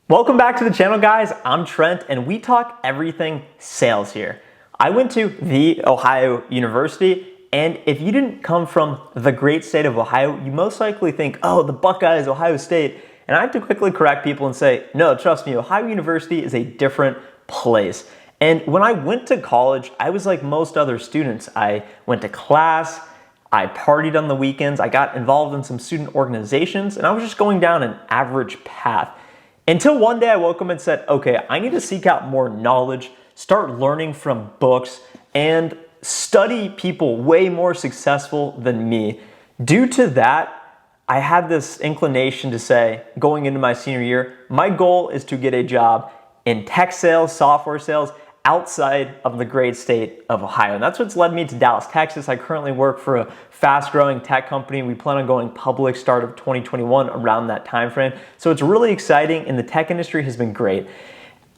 Welcome back to the channel, guys. I'm Trent, and we talk everything sales here. I went to The Ohio University, and if you didn't come from the great state of Ohio, you most likely think, oh, the Buckeyes, Ohio State. And I have to quickly correct people and say, no, trust me, Ohio University is a different place. And when I went to college, I was like most other students. I went to class, I partied on the weekends, I got involved in some student organizations, and I was just going down an average path. Until one day I woke up and said, okay, I need to seek out more knowledge, start learning from books, and study people way more successful than me. Due to that, I had this inclination to say, going into my senior year, my goal is to get a job in tech sales, software sales, outside of the great state of Ohio. And that's what's led me to Dallas, Texas. I currently work for a fast-growing tech company. We plan on going public start of 2021 around that time frame. So it's really exciting, and the tech industry has been great.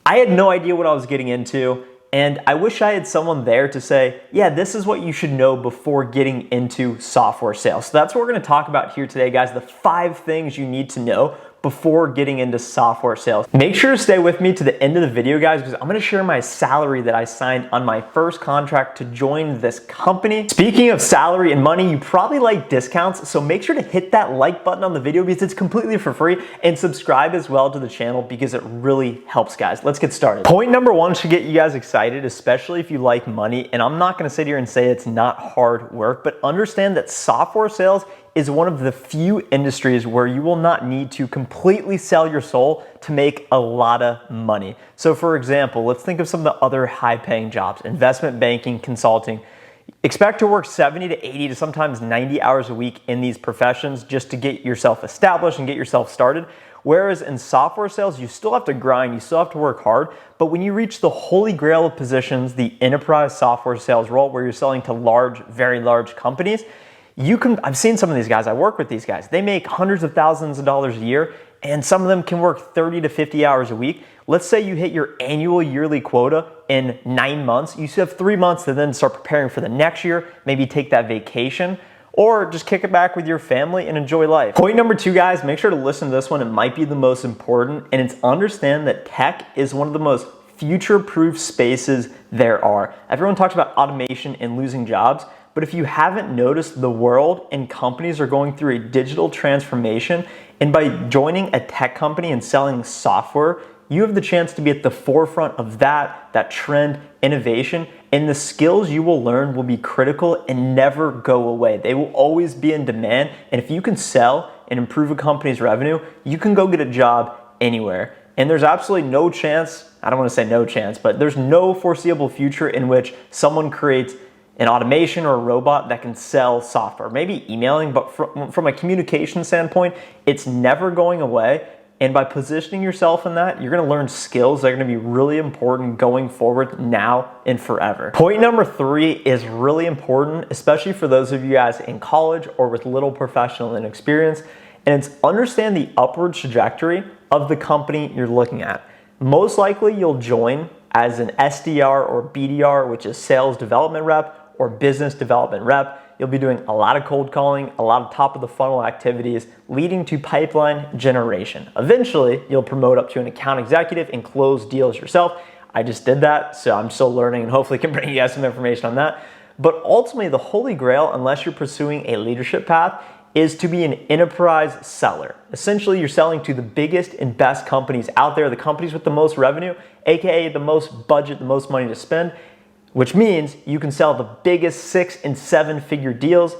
I had no idea what I was getting into, and I wish I had someone there to say, yeah, this is what you should know before getting into software sales. So that's what we're gonna talk about here today, guys, the 5 things you need to know before getting into software sales. Make sure to stay with me to the end of the video, guys, because I'm gonna share my salary that I signed on my first contract to join this company. Speaking of salary and money, you probably like discounts, so make sure to hit that like button on the video because it's completely for free, and subscribe as well to the channel because it really helps, guys. Let's get started. Point number 1 should get you guys excited, especially if you like money, and I'm not gonna sit here and say it's not hard work, but understand that software sales is one of the few industries where you will not need to completely sell your soul to make a lot of money. So for example, let's think of some of the other high-paying jobs, investment banking, consulting. Expect to work 70 to 80 to sometimes 90 hours a week in these professions just to get yourself established and get yourself started. Whereas in software sales, you still have to grind, you still have to work hard, but when you reach the holy grail of positions, the enterprise software sales role where you're selling to large, very large companies, I've seen some of these guys, I work with these guys, they make hundreds of thousands of dollars a year, and some of them can work 30 to 50 hours a week. Let's say you hit your annual yearly quota in 9 months. You still have 3 months to then start preparing for the next year, maybe take that vacation, or just kick it back with your family and enjoy life. Point number 2, guys, make sure to listen to this one. It might be the most important, and it's understand that tech is one of the most future-proof spaces there are. Everyone talks about automation and losing jobs, but if you haven't noticed, the world and companies are going through a digital transformation, and by joining a tech company and selling software, you have the chance to be at the forefront of that trend, innovation, and the skills you will learn will be critical and never go away. They will always be in demand, and if you can sell and improve a company's revenue, you can go get a job anywhere. And there's absolutely no chance, I don't want to say no chance, but there's no foreseeable future in which someone creates an automation or a robot that can sell software, maybe emailing, but from a communication standpoint, it's never going away. And by positioning yourself in that, you're gonna learn skills that are gonna be really important going forward now and forever. Point number 3 is really important, especially for those of you guys in college or with little professional experience, and it's understand the upward trajectory of the company you're looking at. Most likely you'll join as an SDR or BDR, which is sales development rep, or business development rep. You'll be doing a lot of cold calling, a lot of top of the funnel activities, leading to pipeline generation. Eventually, you'll promote up to an account executive and close deals yourself. I just did that, so I'm still learning and hopefully can bring you guys some information on that. But ultimately, the holy grail, unless you're pursuing a leadership path, is to be an enterprise seller. Essentially, you're selling to the biggest and best companies out there, the companies with the most revenue, AKA the most budget, the most money to spend, which means you can sell the biggest 6- and 7-figure deals,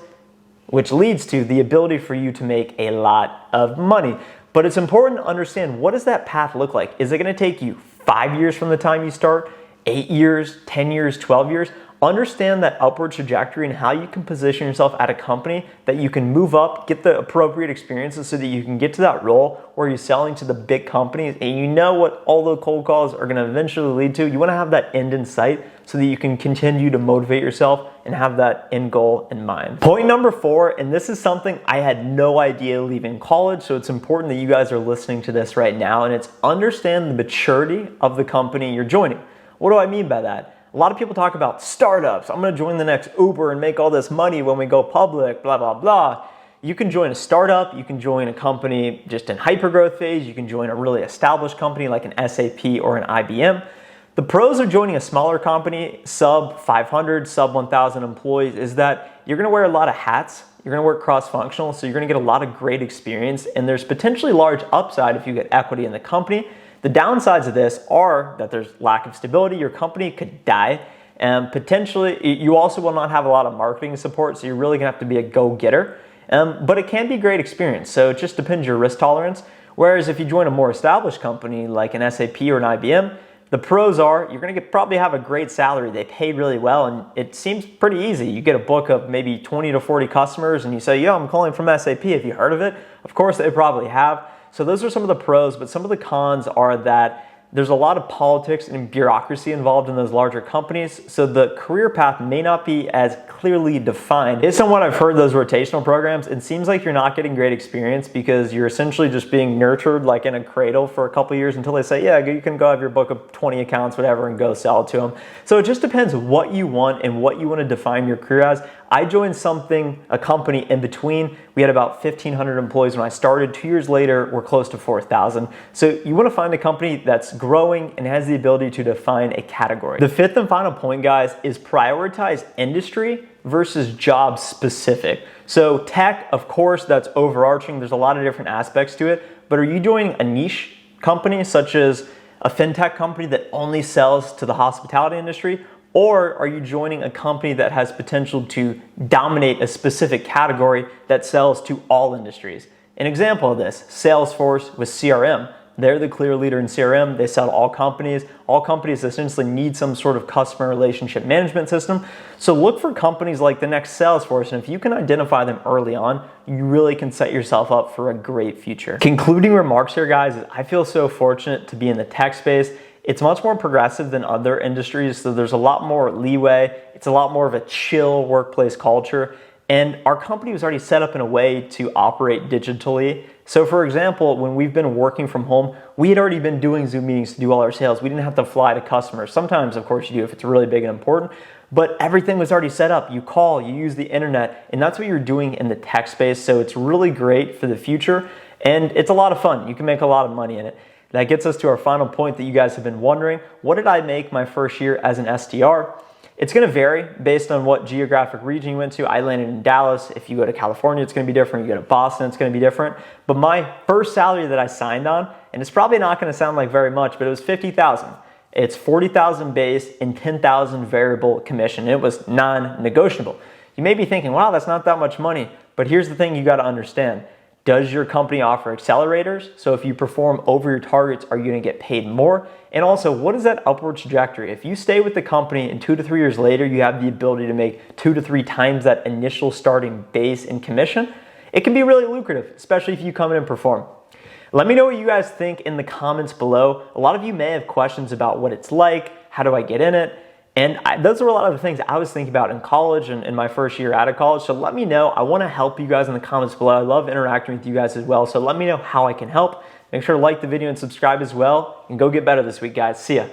which leads to the ability for you to make a lot of money. But it's important to understand, what does that path look like? Is it gonna take you 5 years from the time you start, 8 years, 10 years, 12 years? Understand that upward trajectory and how you can position yourself at a company that you can move up, get the appropriate experiences so that you can get to that role where you're selling to the big companies and you know what all the cold calls are gonna eventually lead to. You wanna have that end in sight so that you can continue to motivate yourself and have that end goal in mind. Point number 4, and this is something I had no idea leaving college, so it's important that you guys are listening to this right now, and it's understand the maturity of the company you're joining. What do I mean by that? A lot of people talk about startups. I'm gonna join the next Uber and make all this money when we go public, blah, blah, blah. You can join a startup, you can join a company just in hypergrowth phase, you can join a really established company like an SAP or an IBM. The pros of joining a smaller company, sub 500, sub 1,000 employees, is that you're gonna wear a lot of hats, you're gonna work cross-functional, so you're gonna get a lot of great experience, and there's potentially large upside if you get equity in the company. The downsides of this are that there's lack of stability, your company could die, and potentially you also will not have a lot of marketing support, so you're really gonna have to be a go-getter. But it can be a great experience, so it just depends your risk tolerance. Whereas if you join a more established company like an SAP or an IBM, the pros are you're gonna probably have a great salary, they pay really well, and it seems pretty easy. You get a book of maybe 20 to 40 customers and you say, yo, I'm calling from SAP, have you heard of it? Of course they probably have. So those are some of the pros, but some of the cons are that there's a lot of politics and bureaucracy involved in those larger companies, so the career path may not be as clearly defined. Based on what I've heard, those rotational programs, it seems like you're not getting great experience because you're essentially just being nurtured like in a cradle for a couple years until they say, yeah, you can go have your book of 20 accounts, whatever, and go sell it to them. So it just depends what you want and what you want to define your career as. I joined a company in between. We had about 1,500 employees when I started. 2 years later, we're close to 4,000. So you want to find a company that's growing and has the ability to define a category. The fifth and final point, guys, is prioritize industry versus job specific. So tech, of course, that's overarching. There's a lot of different aspects to it, but are you joining a niche company such as a fintech company that only sells to the hospitality industry? Or are you joining a company that has potential to dominate a specific category that sells to all industries? An example of this, Salesforce with CRM. They're the clear leader in CRM. They sell to all companies. All companies essentially need some sort of customer relationship management system. So look for companies like the next Salesforce, and if you can identify them early on, you really can set yourself up for a great future. Concluding remarks here, guys, is I feel so fortunate to be in the tech space. It's much more progressive than other industries, so there's a lot more leeway. It's a lot more of a chill workplace culture. And our company was already set up in a way to operate digitally. So for example, when we've been working from home, we had already been doing Zoom meetings to do all our sales. We didn't have to fly to customers. Sometimes, of course, you do if it's really big and important, but everything was already set up. You call, you use the internet, and that's what you're doing in the tech space. So it's really great for the future, and it's a lot of fun. You can make a lot of money in it. That gets us to our final point that you guys have been wondering. What did I make my first year as an SDR? It's gonna vary based on what geographic region you went to. I landed in Dallas. If you go to California, it's gonna be different. You go to Boston, it's gonna be different. But my first salary that I signed on, and it's probably not gonna sound like very much, but it was $50,000. It's $40,000 base and $10,000 variable commission. It was non-negotiable. You may be thinking, wow, that's not that much money. But here's the thing you gotta understand. Does your company offer accelerators? So if you perform over your targets, are you gonna get paid more? And also, what is that upward trajectory? If you stay with the company and 2 to 3 years later, you have the ability to make 2 to 3 times that initial starting base in commission, it can be really lucrative, especially if you come in and perform. Let me know what you guys think in the comments below. A lot of you may have questions about what it's like, how do I get in it? And those are a lot of the things I was thinking about in college and in my first year out of college. So let me know. I want to help you guys in the comments below. I love interacting with you guys as well. So let me know how I can help. Make sure to like the video and subscribe as well. And go get better this week, guys. See ya.